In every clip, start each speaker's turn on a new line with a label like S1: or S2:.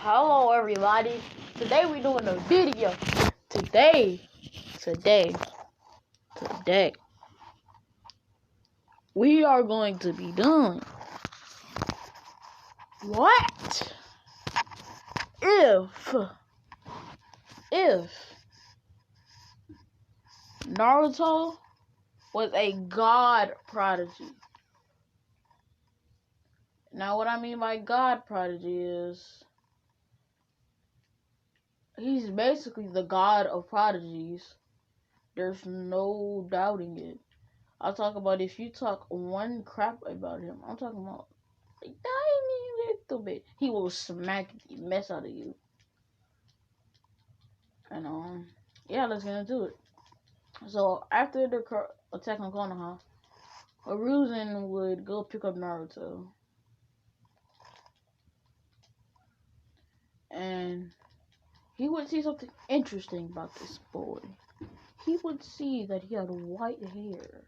S1: Hello everybody. Today we're doing a video. Today we are going to be doing what if Naruto was a god prodigy. Now what I mean by god prodigy is he's basically the god of prodigies. There's no doubting it. I'll talk about if you talk one crap about him. I'm talking about like tiny little bit. He will smack the mess out of you. And yeah, let's get into it. So after the attack on Konoha, Hiruzen would go pick up Naruto, and he would see something interesting about this boy. He would see that he had white hair.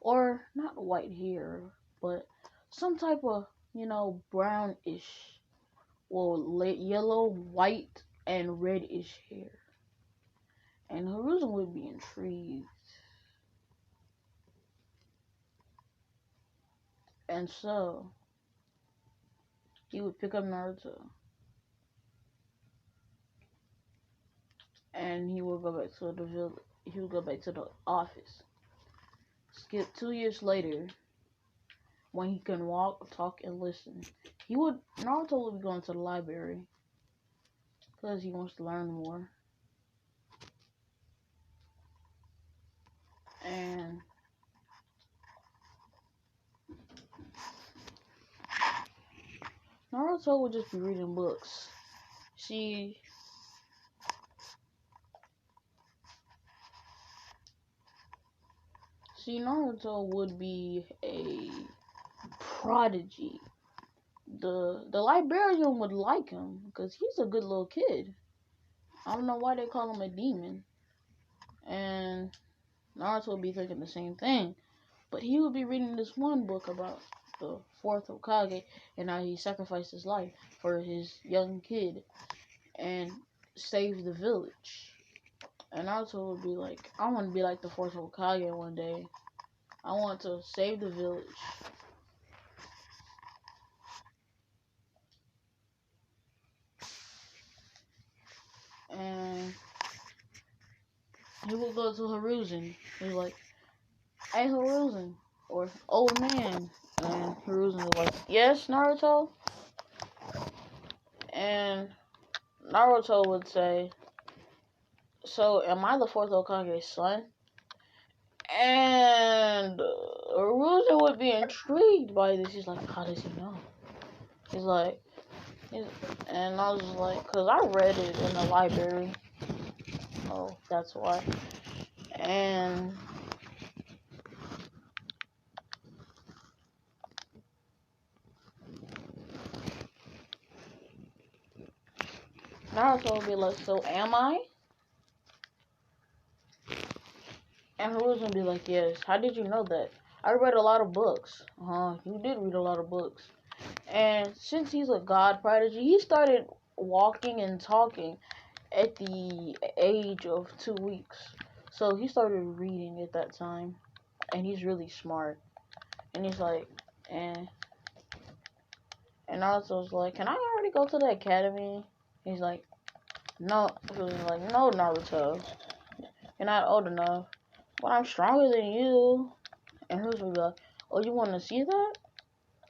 S1: Or not white hair, but some type of, brownish, or yellow, white, and reddish hair. And Hiruzen would be intrigued. And so, he would pick up Naruto. And he would go back to the village. He would go back to the office. Skip 2 years later, when he can walk, talk, and listen, Naruto would be going to the library because he wants to learn more. And Naruto would just be reading books. Naruto would be a prodigy. The librarian would like him because he's a good little kid. I don't know why they call him a demon. And Naruto would be thinking the same thing. But he would be reading this one book about the fourth Hokage and how he sacrificed his life for his young kid and saved the village. And Naruto would be like, I want to be like the fourth Hokage one day. I want to save the village. And he would go to Hiruzen. He's like, hey Hiruzen, or old man. And Hiruzen was like, yes, Naruto? And Naruto would say, so am I the fourth Hokage's son? And Hiruzen would be intrigued by this. He's like, how does he know? And I was like, because I read it in the library. Oh, that's why. And Naruto would be like, so am I? And Hiruzen would be like, yes. How did you know that? I read a lot of books. You did read a lot of books. And since he's a god prodigy, he started walking and talking at the age of 2 weeks. So he started reading at that time. And he's really smart. And he's like, and Naruto's like, can I already go to the academy? He's like, no. He was like, no, Naruto. You're not old enough. But I'm stronger than you. And Hiruzen would be like, oh, you want to see that?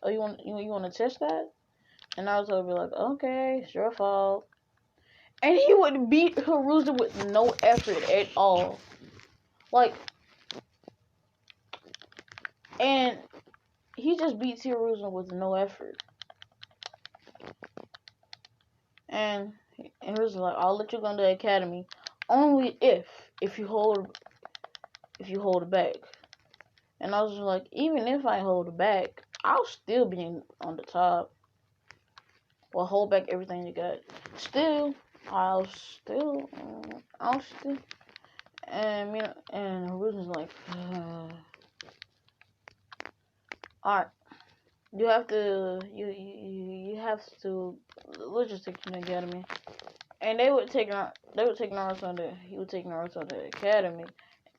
S1: Oh, you want to test that? And Naruto would be like, okay, it's your fault. And he would beat Hiruzen with no effort at all. And he just beats Hiruzen with no effort. And Hiruzen's like, I'll let you go to the academy only if you hold it back. And I was like, even if I hold it back, I'll still be on the top. Well, hold back everything you got. I'll still. And Hiruzen's like, alright. You have to you have to let's just take an academy. And they would take Naruto to he would take Naruto to the academy.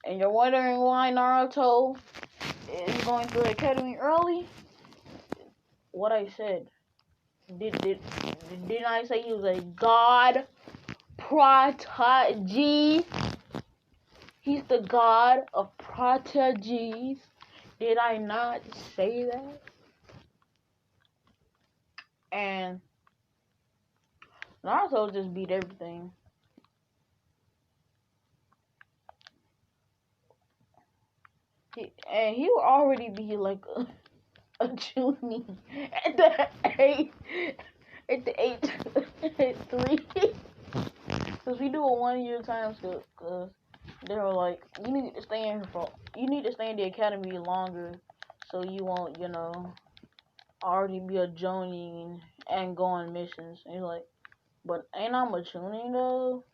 S1: And you're wondering why Naruto is going through the academy early? What I said. Didn't I say he was a god prodigy? He's the god of prodigies. Did I not say that? And Naruto just beat everything. He would already be like a Junie at the age at 3. Cause we do a 1 year time skip. Cause they were like, you need to stay in the academy longer, so you won't, already be a Jonin and go on missions. And he's like, but ain't I a Chunin though?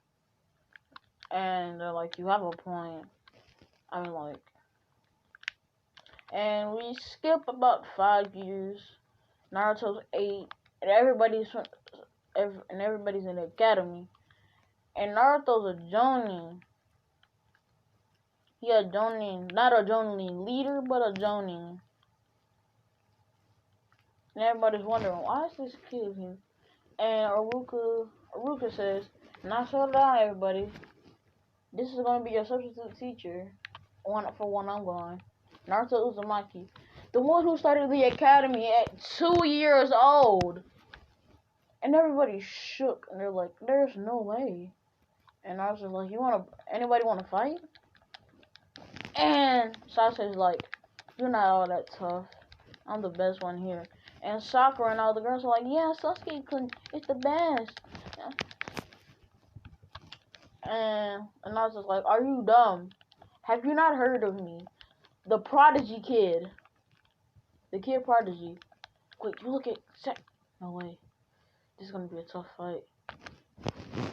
S1: And they're like, you have a point. I mean, like, and we skip about 5 years. Naruto's 8, and everybody's in the academy. And Naruto's a Jonin. He a Jonin, not a Jonin leader, but a Jonin. And everybody's wondering, why is this kid here? And Aruka says, now slow down, everybody. This is going to be your substitute teacher for when I'm gone. Naruto Uzumaki. The one who started the academy at 2 years old. And everybody shook. And they're like, there's no way. And I was just like, anybody want to fight? And Sasuke's like, you're not all that tough. I'm the best one here. And Sakura and all the girls are like, yeah, Sasuke it's the best. And I was just like, are you dumb? Have you not heard of me? The prodigy kid. The kid prodigy. Wait, you look at no way. This is gonna be a tough fight.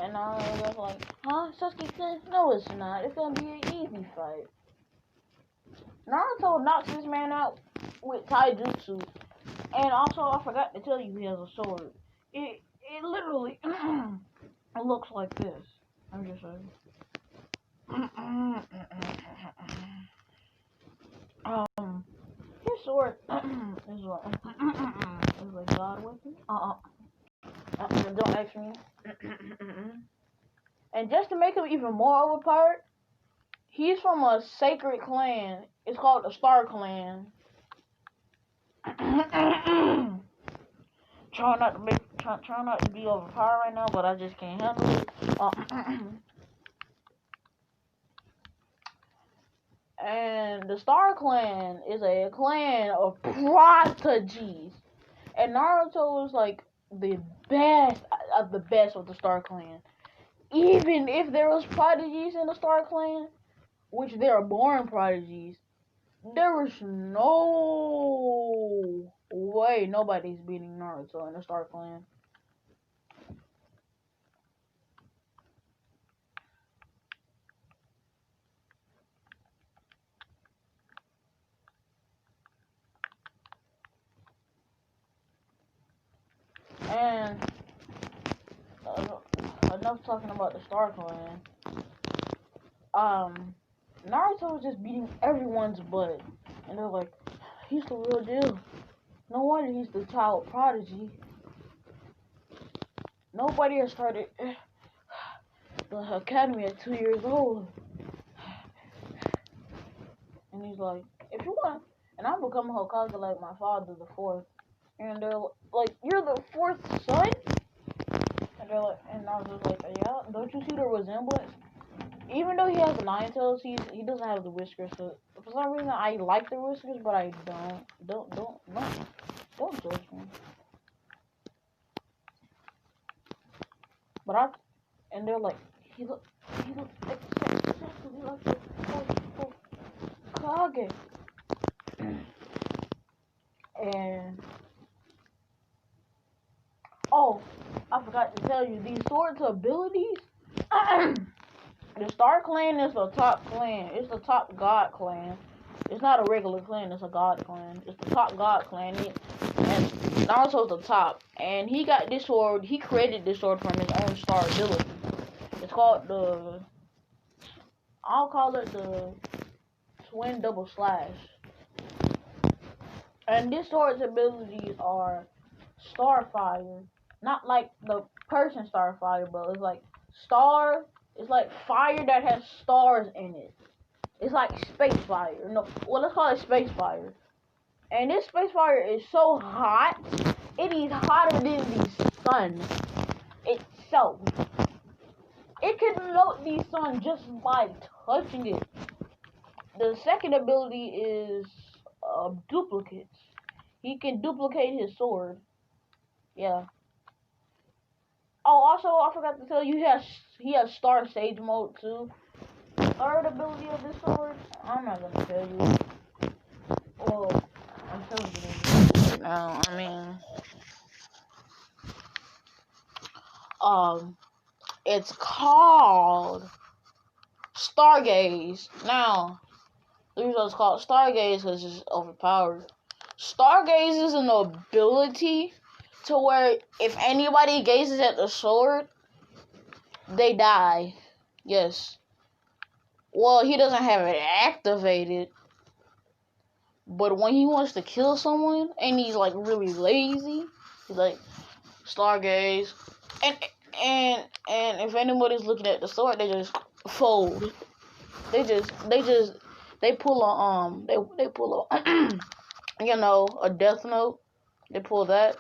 S1: And I was like, huh? Sasuke? No, it's not. It's gonna be an easy fight. Naruto knocks this man out with taijutsu. And also, I forgot to tell you he has a sword. It literally it looks like this. I'm just saying. His sword is like God weapon. Don't ask me. And just to make him even more overpowered, he's from a sacred clan. It's called the Star Clan. Try not to be overpowered right now, but I just can't handle it. And the Star Clan is a clan of prodigies. And Naruto is like the best of the best of the Star Clan. Even if there was prodigies in the Star Clan, which they are born prodigies, there was no way nobody's beating Naruto in the Star Clan. And enough talking about the Star Clan. Naruto was just beating everyone's butt, and they're like, he's the real deal. No wonder he's the child prodigy. Nobody has started the academy at 2 years old. And he's like, if you want, and I'm becoming Hokage like my father, the 4th. And they're like, you're the 4th son? And they're like, and I was just like, yeah, don't you see the resemblance? Even though he has 9 tails, he doesn't have the whiskers. So for some reason, I like the whiskers, but I don't. Don't judge me. But and they're like, he looks exactly like the Hokage. And oh, I forgot to tell you, these swords abilities. The Star Clan is the top clan. It's the top god clan. It's not a regular clan. It's a god clan. It's the top god clan. And Naruto's the top. And he got this sword. He created this sword from his own star ability. It's called the... I'll call it the twin double slash. And this sword's abilities are Starfire. Not like the person Starfire, but it's like star. It's like fire that has stars in it. It's like space fire. No, well, let's call it space fire. And this space fire is so hot, it is hotter than the sun itself. It can melt the sun just by touching it. The second ability is duplicates. He can duplicate his sword. Yeah. Oh, also, I forgot to tell you, he has Star Sage mode too. Third ability of this sword, I'm not gonna tell you. Well, I'm telling you right now. I mean, it's called Stargaze. Now, the reason it's called Stargaze because it's overpowered. Stargaze is an ability to where if anybody gazes at the sword, they die. Yes. Well, he doesn't have it activated. But when he wants to kill someone and he's like really lazy, he's like Stargaze. And if anybody's looking at the sword, they just fold. They pull a you know, a death note. They pull that.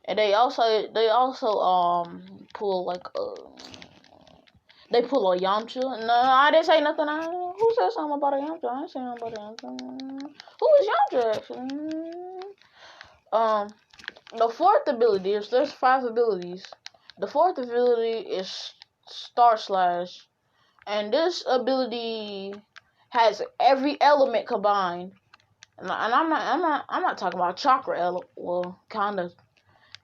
S1: And they also pull like they pull a Yamcha. No, I didn't say nothing. Who said something about a Yamcha? I didn't say nothing about a Yamcha. Who is Yamcha actually? The fourth ability is there's 5 abilities. The fourth ability is Star Slash, and this ability has every element combined. And I'm not talking about chakra element. Well, kind of.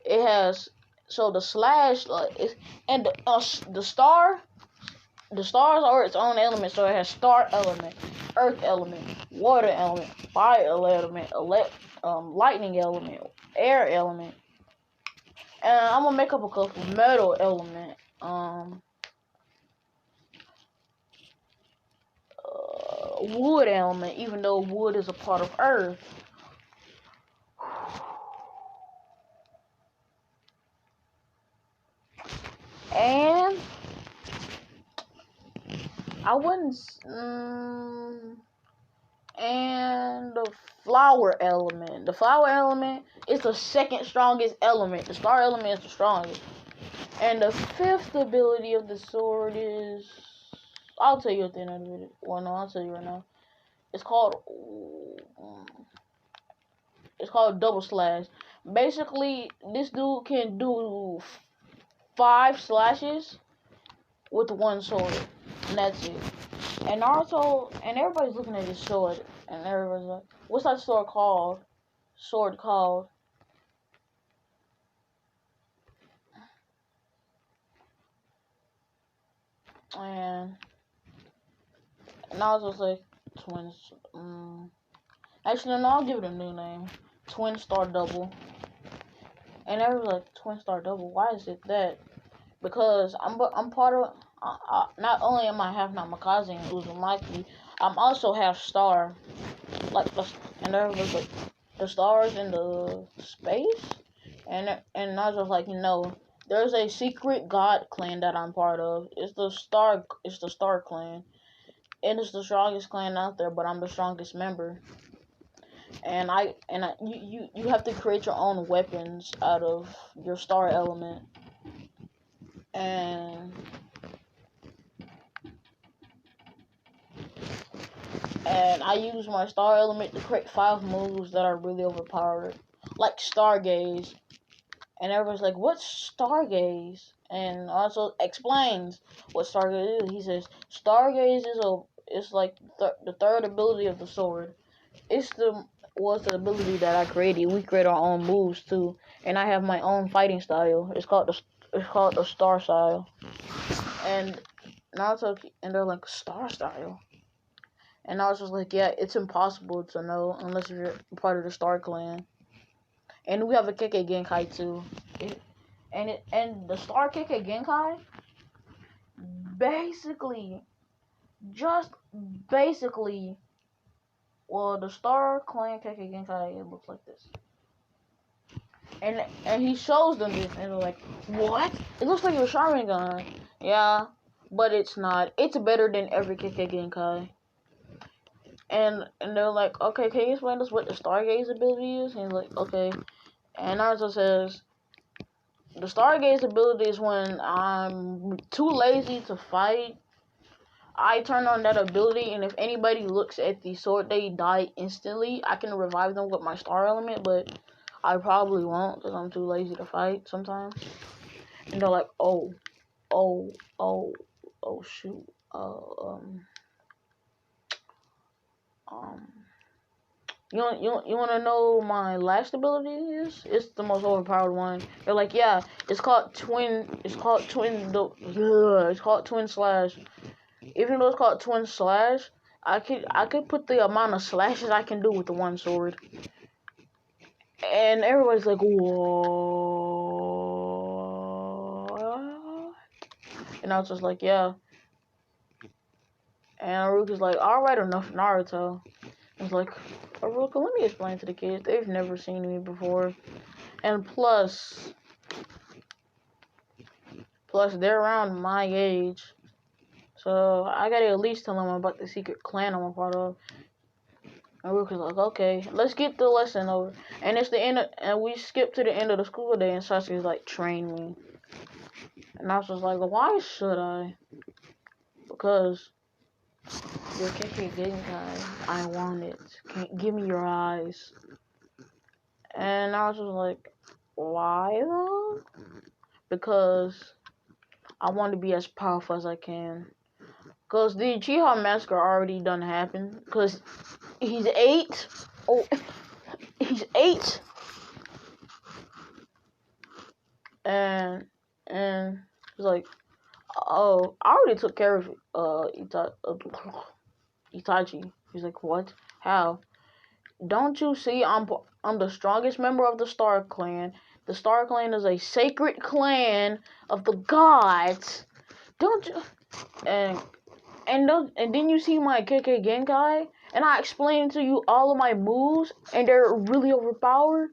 S1: It has so the slash and the star. The stars are its own element, so it has star element, earth element, water element, fire element, lightning element, air element, and I'm gonna make up a couple metal element, wood element, even though wood is a part of earth. And I wouldn't. And the flower element. The flower element is the second strongest element. The star element is the strongest. And the fifth ability of the sword is... I'll tell you at the end of the video. Well, no, I'll tell you right now. It's called double slash. Basically, this dude can do 5 slashes with one sword. And that's it. And Naruto, and everybody's looking at his sword, and everybody's like, what's that sword called? And Naruto's like, twins, actually, no, I'll give it a new name. Twin Star Double. And everyone's like, Twin Star Double, why is it that? Because I'm part of... not only am I half Namikaze and Uzumaki, I'm also half star. And everyone's like, the stars in the space? And Naruto's like, no, there's a secret god clan that I'm part of. It's the Star Clan. And it's the strongest clan out there, but I'm the strongest member. And you have to create your own weapons out of your star element. And I use my star element to create 5 moves that are really overpowered. Like Stargaze. And everyone's like, what's Stargaze? And also explains what Stargaze is. He says, Stargaze is like the third ability of the sword. Was the ability that I created. We create our own moves too. And I have my own fighting style. It's called the Star Style. And Naruto, and they're like, Star Style? And I was just like, yeah, it's impossible to know unless you're part of the Star Clan. And we have a Keke Genkai too. And the Star Keke Genkai, basically, just basically, well, the Star Clan Keke Genkai, it looks like this. And he shows them this, and they're like, what? It looks like a Sharingan. Yeah, but it's not. It's better than every Keke Genkai. And they're like, okay, can you explain us what the Stargaze ability is? And he's like, okay. And Naruto says, the Stargaze ability is when I'm too lazy to fight. I turn on that ability, and if anybody looks at the sword, they die instantly. I can revive them with my star element, but I probably won't because I'm too lazy to fight sometimes. And they're like, oh, shoot. You want to know my last ability is? It's the most overpowered one. They're like, yeah, it's called twin slash. Even though it's called twin slash, I could put the amount of slashes I can do with the one sword. And everybody's like, whoa. And I was just like, yeah. And Haruka's like, alright, enough Naruto. I was like, Haruka, let me explain to the kids. They've never seen me before. And plus, they're around my age. So I gotta at least tell them about the secret clan I'm a part of. And Haruka's like, okay, let's get the lesson over. And it's the end and we skip to the end of the school day, and Sasuke's like, train me. And I was just like, why should I? Because you're Keke Genkai. I want it. Give me your eyes. And I was just like, why though? Because I want to be as powerful as I can. Because the Uchiha Massacre already done happened. Because he's 8. Oh, he's 8. And he's like, oh, I already took care of Itachi. He's like, what? How? Don't you see I'm the strongest member of the Star Clan. The Star Clan is a sacred clan of the gods. Don't you? And then you see my Keke Genkai, and I explained to you all of my moves, and they're really overpowered.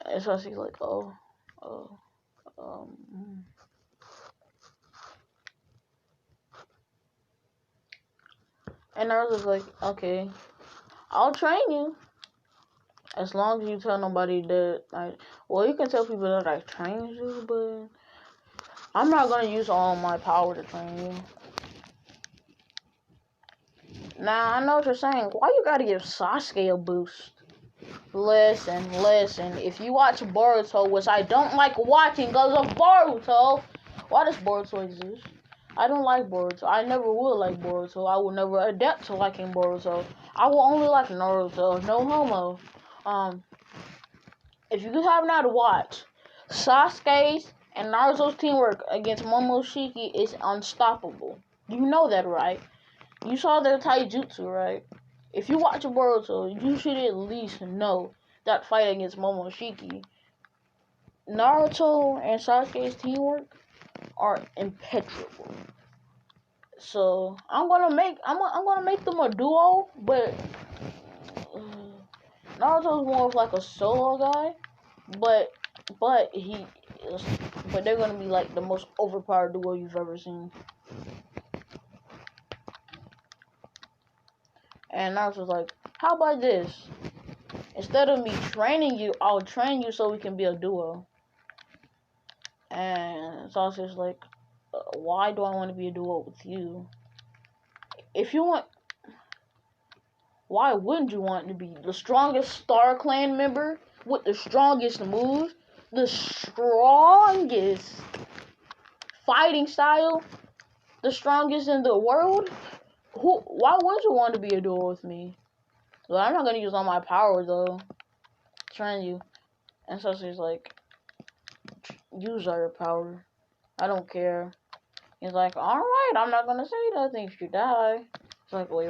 S1: And so she's like, and I was like, okay, I'll train you. As long as you tell nobody that you can tell people that I trained you, but I'm not gonna use all my power to train you. Now, I know what you're saying. Why you gotta give Sasuke a boost? Listen. If you watch Boruto, which I don't like watching because of Boruto, why does Boruto exist? I don't like Boruto. I never will like Boruto. I will never adapt to liking Boruto. I will only like Naruto. No homo. If you have not watched, Sasuke's and Naruto's teamwork against Momoshiki is unstoppable. You know that, right? You saw their taijutsu, right? If you watch Boruto, you should at least know that fight against Momoshiki. Naruto and Sasuke's teamwork are impenetrable. So I'm gonna make them a duo, but Naruto's more of like a solo guy, but they're gonna be like the most overpowered duo you've ever seen. And Naruto's like, how about this? Instead of me training you, I'll train you so we can be a duo. And Sasuke's like, why do I want to be a duo with you? If you want, why wouldn't you want to be the strongest Star Clan member with the strongest moves, the strongest fighting style, the strongest in the world? Why wouldn't you want to be a duo with me? Well, I'm not gonna use all my power though. Train you. And so she's like, use all your power. I don't care. He's like, alright, I'm not gonna say nothing if you die. It's like, wait.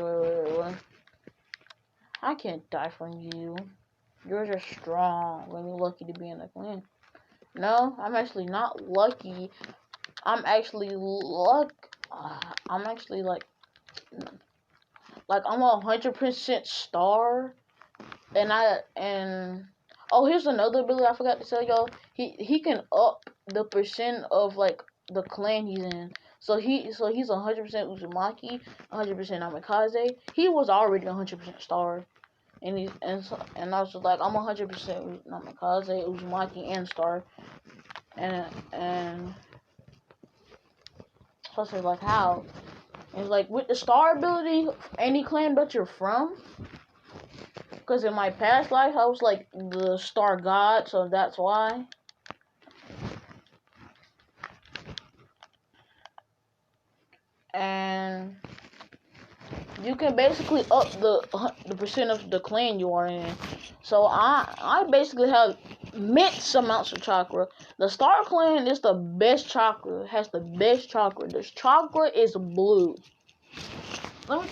S1: I can't die from you. You're just strong when you're lucky to be in the clan. No, I'm actually not lucky. I'm actually I'm actually like I'm 100% star, and oh, here's another ability I forgot to tell y'all. He can up the percent of like the clan he's in. He's 100% Uzumaki, 100% Namikaze. He was already 100% star. And I was just like, I'm 100% Namikaze, Uzumaki, and star. And so I was like, how? And it's like, with the star ability, any clan that you're from, because in my past life, I was like the star god, so that's why. And you can basically up the percent of the clan you are in. So I basically have immense amounts of chakra. The Star Clan is the best chakra. Has the best chakra. This chakra is blue. Let me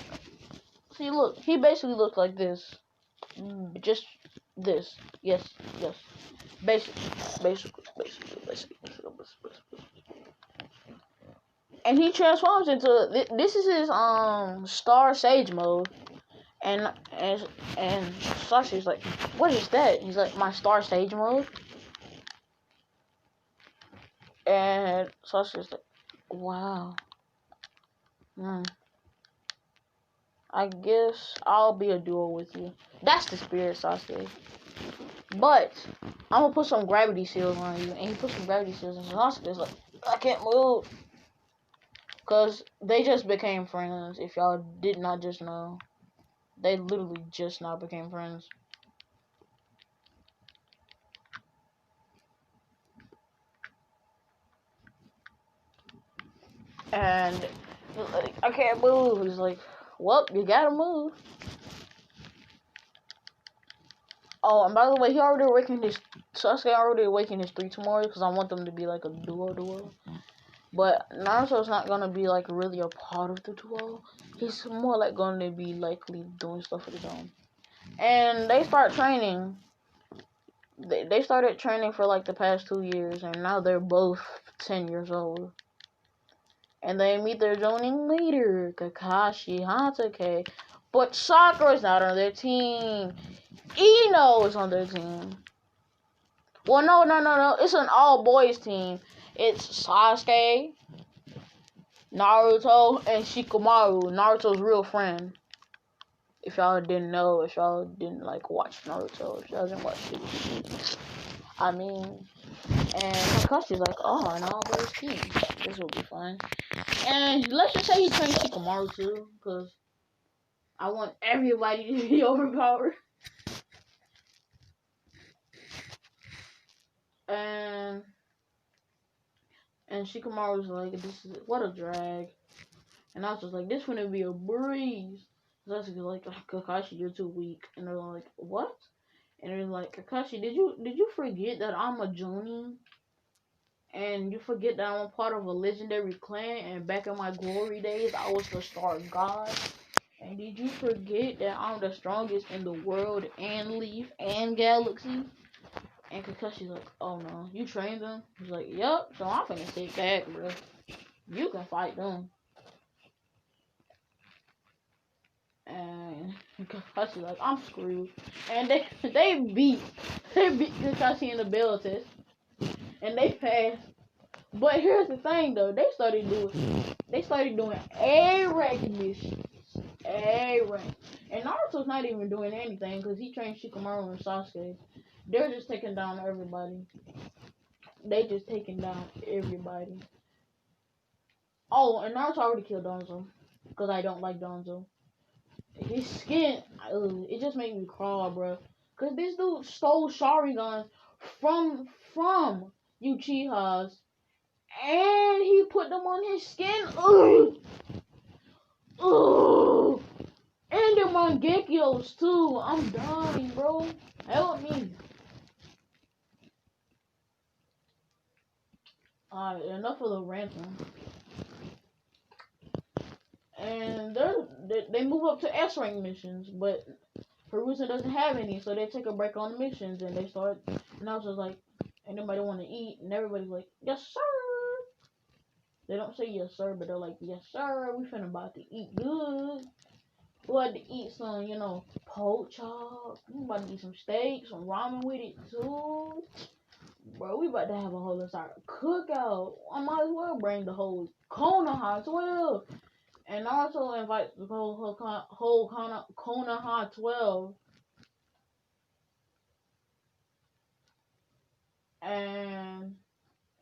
S1: see. Look, he basically looks like this. Just this. Yes. Basically. And he transforms into this is his Star Sage mode. And Sasuke's like, what is that? He's like, my Star Sage mode. And Sasuke's like, wow. I guess I'll be a duo with you. That's the spirit, Sasuke. But I'm gonna put some gravity seals on you. And he puts some gravity seals on Sasuke's like, I can't move. Because they just became friends, if y'all did not just know. They literally just now became friends. And like, I can't move. He's like, well, you gotta move. Oh, and by the way, Sasuke already awakened his 3 tomorrow because I want them to be like a duo. But Naruto's not gonna be like really a part of the duo. He's more like gonna be likely doing stuff of his own. And they start training. They started training for like the past 2 years, and now they're both 10 years old. And they meet their joining leader, Kakashi Hatake. But Sakura's not on their team. Ino is on their team. Well, no. It's an all-boys team. It's Sasuke, Naruto, and Shikamaru, Naruto's real friend. If y'all didn't know, if y'all didn't like watch Naruto, if y'all didn't watch it. I mean, and Kakashi's like, oh, an all-boys team. This will be fun. And let's just say he trained Shikamaru too, because I want everybody to be overpowered. And Shikamaru's like, this is what a drag. And I was just like, this wouldn't be a breeze. So I was like, Kakashi, you're too weak. And they're like, what? And they're like, Kakashi, did you forget that I'm a Jonin? And you forget that I'm a part of a legendary clan, and back in my glory days, I was the Star God. And did you forget that I'm the strongest in the world and Leaf and Galaxy? And Kakashi's like, oh no, you trained them? He's like, yep, so I'm finna sit back, bro. You can fight them. And Kakashi's like, I'm screwed. And they beat Kakashi in the bell test. And they passed. But here's the thing though, they started doing A-rank missions. A-rank. And Naruto's not even doing anything because he trained Shikamaru and Sasuke. They're just taking down everybody. They just taking down everybody. Oh, and Naruto already killed Donzo. Because I don't like Donzo. His skin, it just made me crawl, bro. Because this dude stole Sharingan from Uchihas. And he put them on his skin. Ugh. And the Mangekyos too. I'm dying, bro. Help me. Alright, enough of the ranting. And they move up to S rank missions, but Harusa doesn't have any, so they take a break on the missions and they start. And I was just like, anybody want to eat? And everybody's like, yes sir. They don't say yes sir, but they're like, yes sir. We finna about to eat good. We had to eat some, pork chop. We about to eat some steak, some ramen with it too. Bro, we about to have a whole entire cookout. I might as well bring the whole Konoha 12. And also invite the whole Konoha 12. And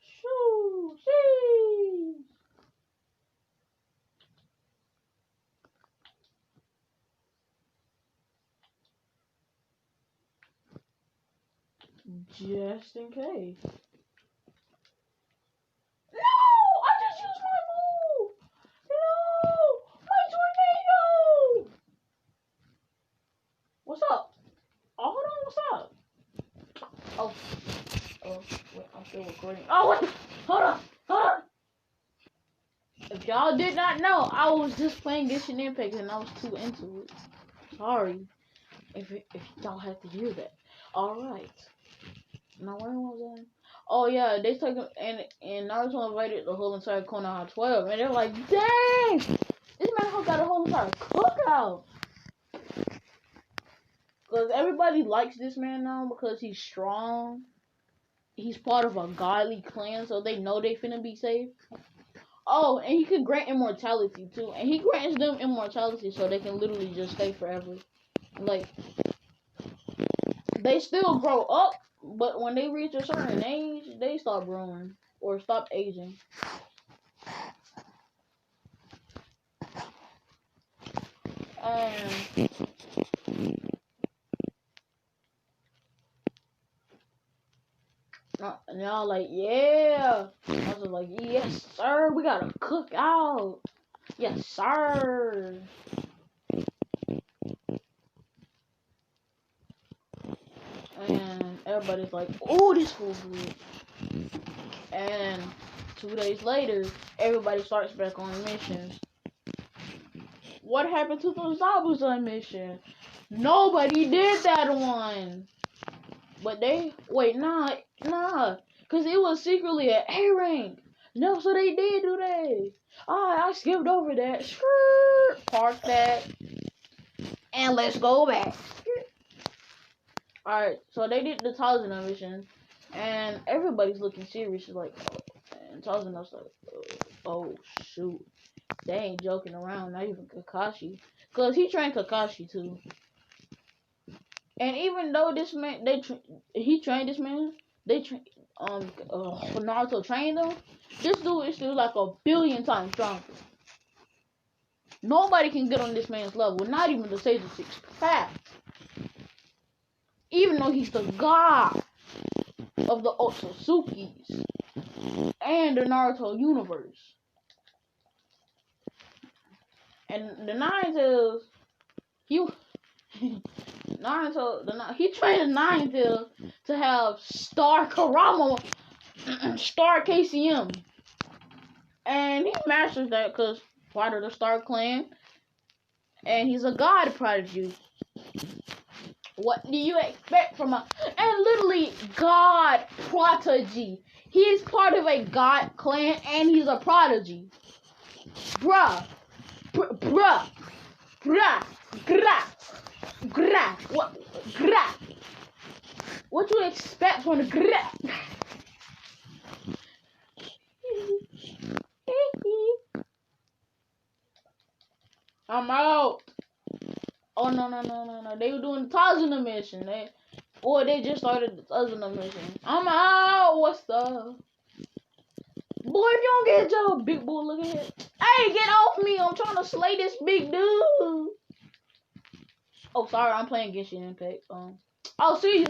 S1: shoo, sheesh. Just in case. No! I just used my move! No! My tornado! What's up? Oh, hold on, what's up? Oh, wait, I'm still recording. Oh, wait! Hold on! If y'all did not know, I was just playing Genshin Impact and I was too into it. Sorry if y'all had to hear that. Alright. Now where was I? Oh yeah, they took him and Naruto invited the whole entire Konoha 12 and they're like, dang! This man got a whole entire cookout. Because everybody likes this man now because he's strong. He's part of a godly clan, so they know they finna be safe. Oh, and he can grant immortality too. And he grants them immortality so they can literally just stay forever. Like, they still grow up, but when they reach a certain age, they stop growing or stop aging. And y'all like, yeah. I was like, yes, sir. We gotta cook out. Yes, sir. And everybody's like, oh, this fool's good. And 2 days later, everybody starts back on missions. What happened to the Zabuza mission? Nobody did that one. But they, wait, nah. Because it was secretly an A rank. No, so they did do that. I skipped over that. Park that. And let's go back. Alright, so they did the Tazuna mission. And everybody's looking serious. Like, and Tazuna's like, oh, shoot. They ain't joking around, not even Kakashi. Because he trained Kakashi, too. And even though this man, he trained this man, Naruto trained him, this dude is still like 1,000,000,000 times stronger. Nobody can get on this man's level, not even the Sage of Six Paths. Even though he's the god of the Otsutsuki's and the Naruto universe. And the Nine Tails, he trained Nine Tails to have Star Karama, Star KCM. And he masters that because part of the Star Clan. And he's a god prodigy. What do you expect from and literally god prodigy. He is part of a god clan and he's a prodigy. Bruh. What you expect from the gra? I'm out. Oh no. They were doing the Tazuna mission. They just started the Tazuna mission. I'm out. What's up? Boy, if you don't get your big boy, look at it. Hey, get off me. I'm trying to slay this big dude. Oh, sorry. I'm playing Genshin Impact. I'll see you.